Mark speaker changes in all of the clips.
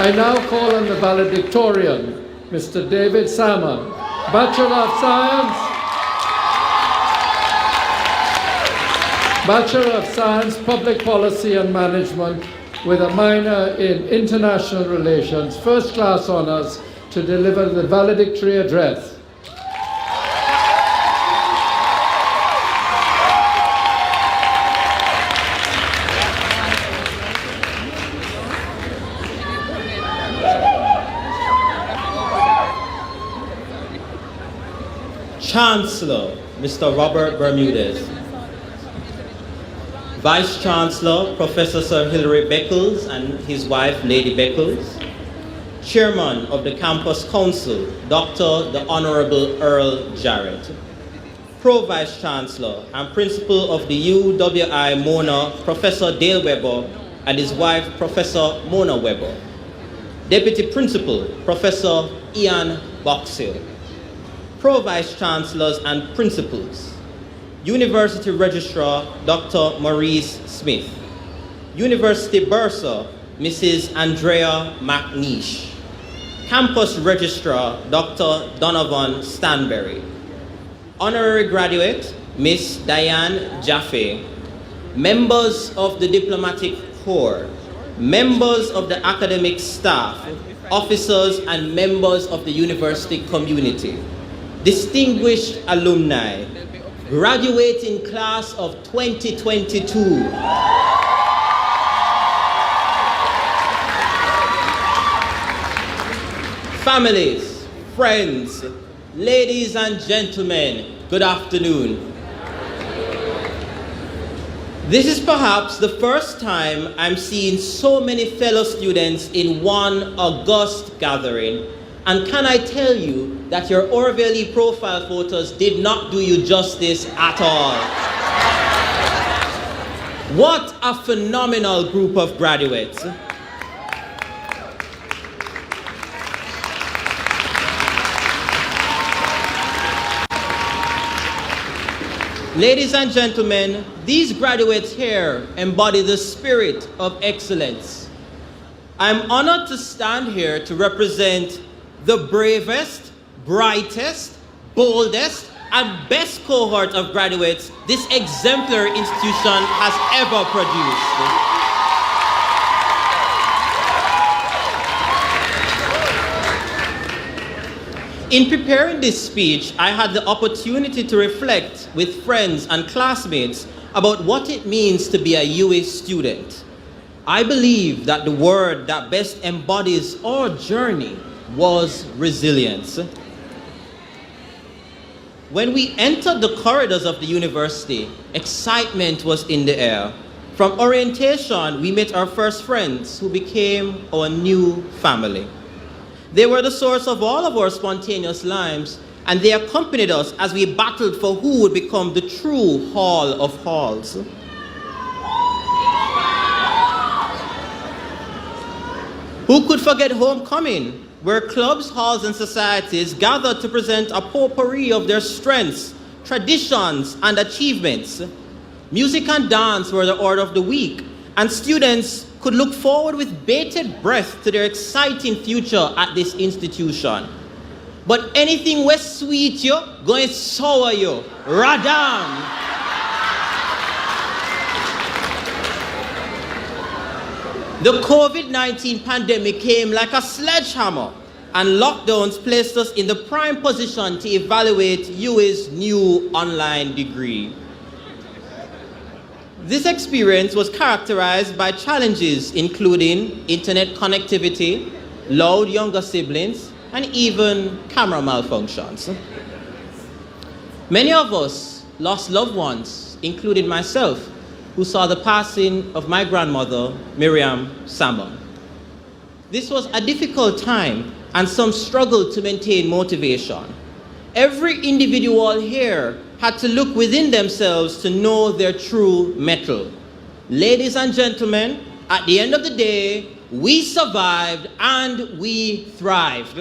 Speaker 1: I now call on the valedictorian, Mr. David Salmon, Bachelor of Science, Bachelor of Science, Public Policy and Management, with a minor in International Relations, first class honors, to deliver the valedictory address.
Speaker 2: Chancellor, Mr. Robert Bermudez. Vice Chancellor, Professor Sir Hilary Beckles and his wife, Lady Beckles. Chairman of the Campus Council, Dr. the Honorable Earl Jarrett. Pro-Vice Chancellor and Principal of the UWI Mona, Professor Dale Webber and his wife, Professor Mona Webber. Deputy Principal, Professor Ian Boxill. Pro-Vice Chancellors and Principals. University Registrar, Dr. Maurice Smith. University Bursar, Mrs. Andrea McNeish. Campus Registrar, Dr. Donovan Stanberry. Honorary Graduate, Miss Diane Jaffe. Members of the Diplomatic Corps. Members of the academic staff, officers and members of the university community. Distinguished alumni, graduating class of 2022. Families, friends, ladies and gentlemen, good afternoon. This is perhaps the first time I'm seeing so many fellow students in one august gathering. And can I tell you that your Orwelly profile photos did not do you justice at all. What a phenomenal group of graduates. Ladies and gentlemen, these graduates here embody the spirit of excellence. I'm honored to stand here to represent the bravest, brightest, boldest, and best cohort of graduates this exemplary institution has ever produced. In preparing this speech, I had the opportunity to reflect with friends and classmates about what it means to be a UWI student. I believe that the word that best embodies our journey was resilience. When we entered the corridors of the university, excitement was in the air. From orientation, we met our first friends who became our new family. They were the source of all of our spontaneous lives, and they accompanied us as we battled for who would become the true Hall of Halls. Who could forget homecoming, where clubs, halls, and societies gathered to present a potpourri of their strengths, traditions, and achievements. Music and dance were the order of the week, and students could look forward with bated breath to their exciting future at this institution. But anything was sweet you, going sour you, radam. The COVID-19 pandemic came like a sledgehammer, and lockdowns placed us in the prime position to evaluate UWI's new online degree. This experience was characterized by challenges including internet connectivity, loud younger siblings, and even camera malfunctions. Many of us lost loved ones, including myself, who saw the passing of my grandmother, Miriam Salmon. This was a difficult time, and some struggled to maintain motivation. Every individual here had to look within themselves to know their true mettle. Ladies and gentlemen, at the end of the day, we survived and we thrived.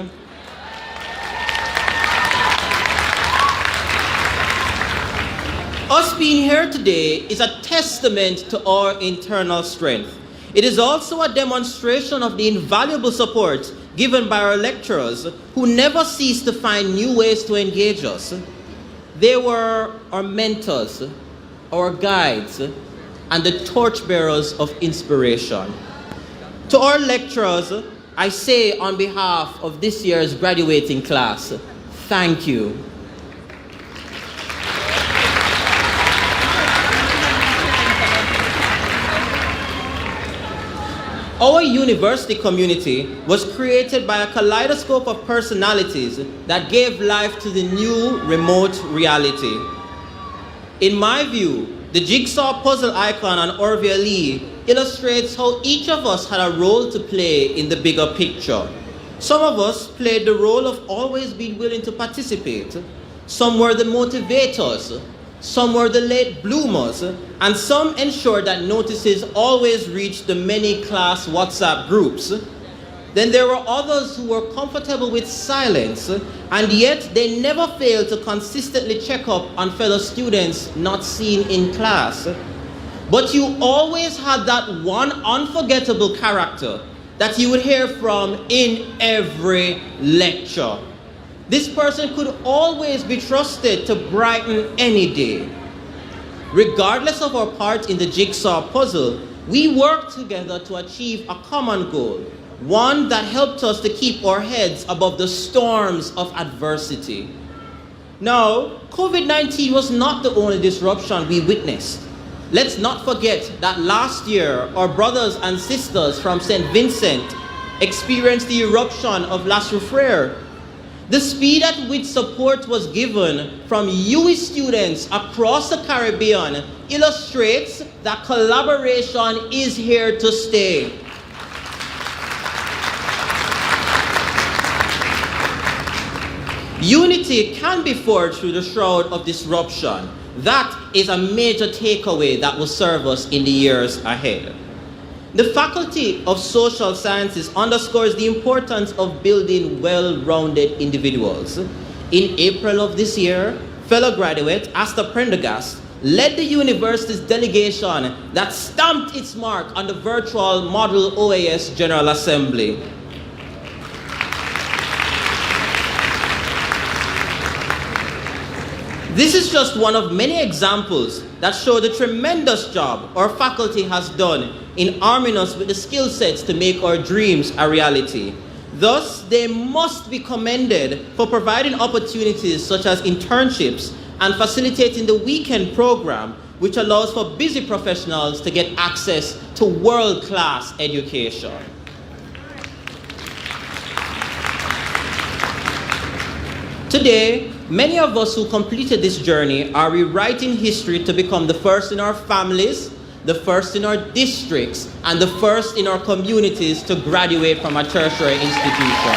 Speaker 2: Us being here today is a testament to our internal strength. It is also a demonstration of the invaluable support given by our lecturers who never cease to find new ways to engage us. They were our mentors, our guides, and the torchbearers of inspiration. To our lecturers, I say on behalf of this year's graduating class, thank you. Our university community was created by a kaleidoscope of personalities that gave life to the new remote reality. In my view, the jigsaw puzzle icon on Orville Lee illustrates how each of us had a role to play in the bigger picture. Some of us played the role of always being willing to participate. Some were the motivators. Some were the late bloomers, and some ensured that notices always reached the many class WhatsApp groups. Then there were others who were comfortable with silence, and yet they never failed to consistently check up on fellow students not seen in class. But you always had that one unforgettable character that you would hear from in every lecture. This person could always be trusted to brighten any day. Regardless of our part in the jigsaw puzzle, we worked together to achieve a common goal, one that helped us to keep our heads above the storms of adversity. Now, COVID-19 was not the only disruption we witnessed. Let's not forget that last year, our brothers and sisters from St. Vincent experienced the eruption of La Soufrière. The speed at which support was given from UWI students across the Caribbean illustrates that collaboration is here to stay. Unity can be forged through the shroud of disruption. That is a major takeaway that will serve us in the years ahead. The Faculty of Social Sciences underscores the importance of building well-rounded individuals. In April of this year, fellow graduate Asta Prendergast led the university's delegation that stamped its mark on the virtual Model OAS General Assembly. This is just one of many examples that show the tremendous job our faculty has done in arming us with the skill sets to make our dreams a reality. Thus, they must be commended for providing opportunities such as internships and facilitating the weekend program, which allows for busy professionals to get access to world-class education. Today, many of us who completed this journey are rewriting history to become the first in our families, the first in our districts, and the first in our communities to graduate from a tertiary institution.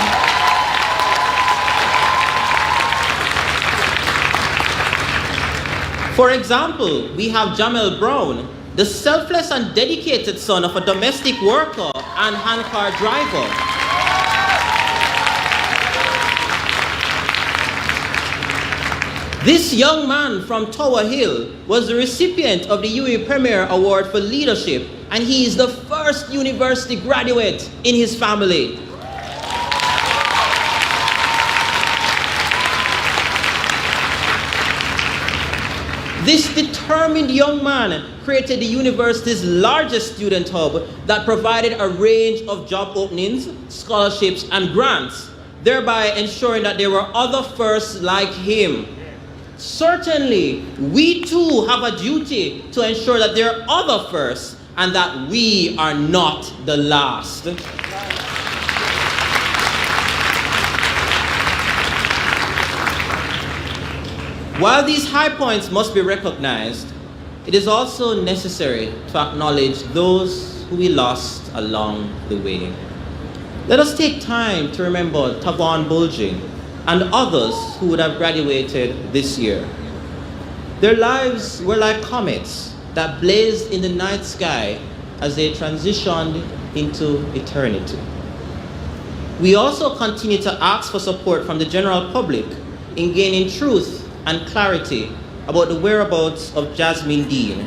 Speaker 2: For example, we have Jamel Brown, the selfless and dedicated son of a domestic worker and handcar driver. This young man from Tower Hill was the recipient of the UWI Premier Award for Leadership, and he is the first university graduate in his family. This determined young man created the university's largest student hub that provided a range of job openings, scholarships, and grants, thereby ensuring that there were other firsts like him. Certainly, we too have a duty to ensure that there are other firsts and that we are not the last. While these high points must be recognized, it is also necessary to acknowledge those who we lost along the way. Let us take time to remember Tavon Bulging and others who would have graduated this year. Their lives were like comets that blazed in the night sky as they transitioned into eternity. We also continue to ask for support from the general public in gaining truth and clarity about the whereabouts of Jasmine Dean.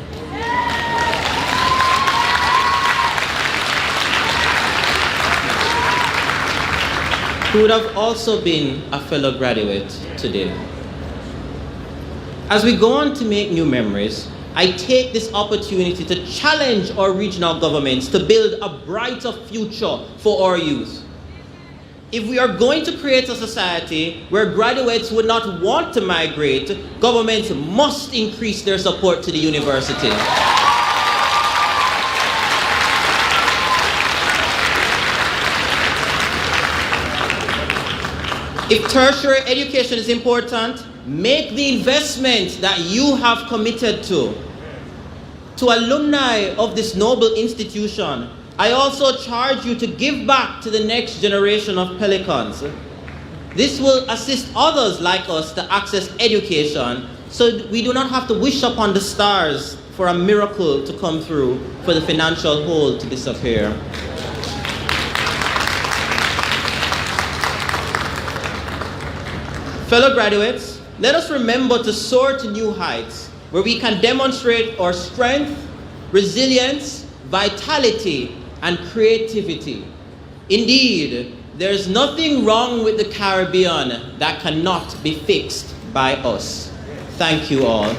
Speaker 2: who would have also been a fellow graduate today. As we go on to make new memories, I take this opportunity to challenge our regional governments to build a brighter future for our youth. If we are going to create a society where graduates would not want to migrate, governments must increase their support to the university. If tertiary education is important, make the investment that you have committed to. To alumni of this noble institution, I also charge you to give back to the next generation of Pelicans. This will assist others like us to access education so we do not have to wish upon the stars for a miracle to come through, for the financial hole to disappear. Fellow graduates, let us remember to soar to new heights where we can demonstrate our strength, resilience, vitality, and creativity. Indeed, there is nothing wrong with the Caribbean that cannot be fixed by us. Thank you all.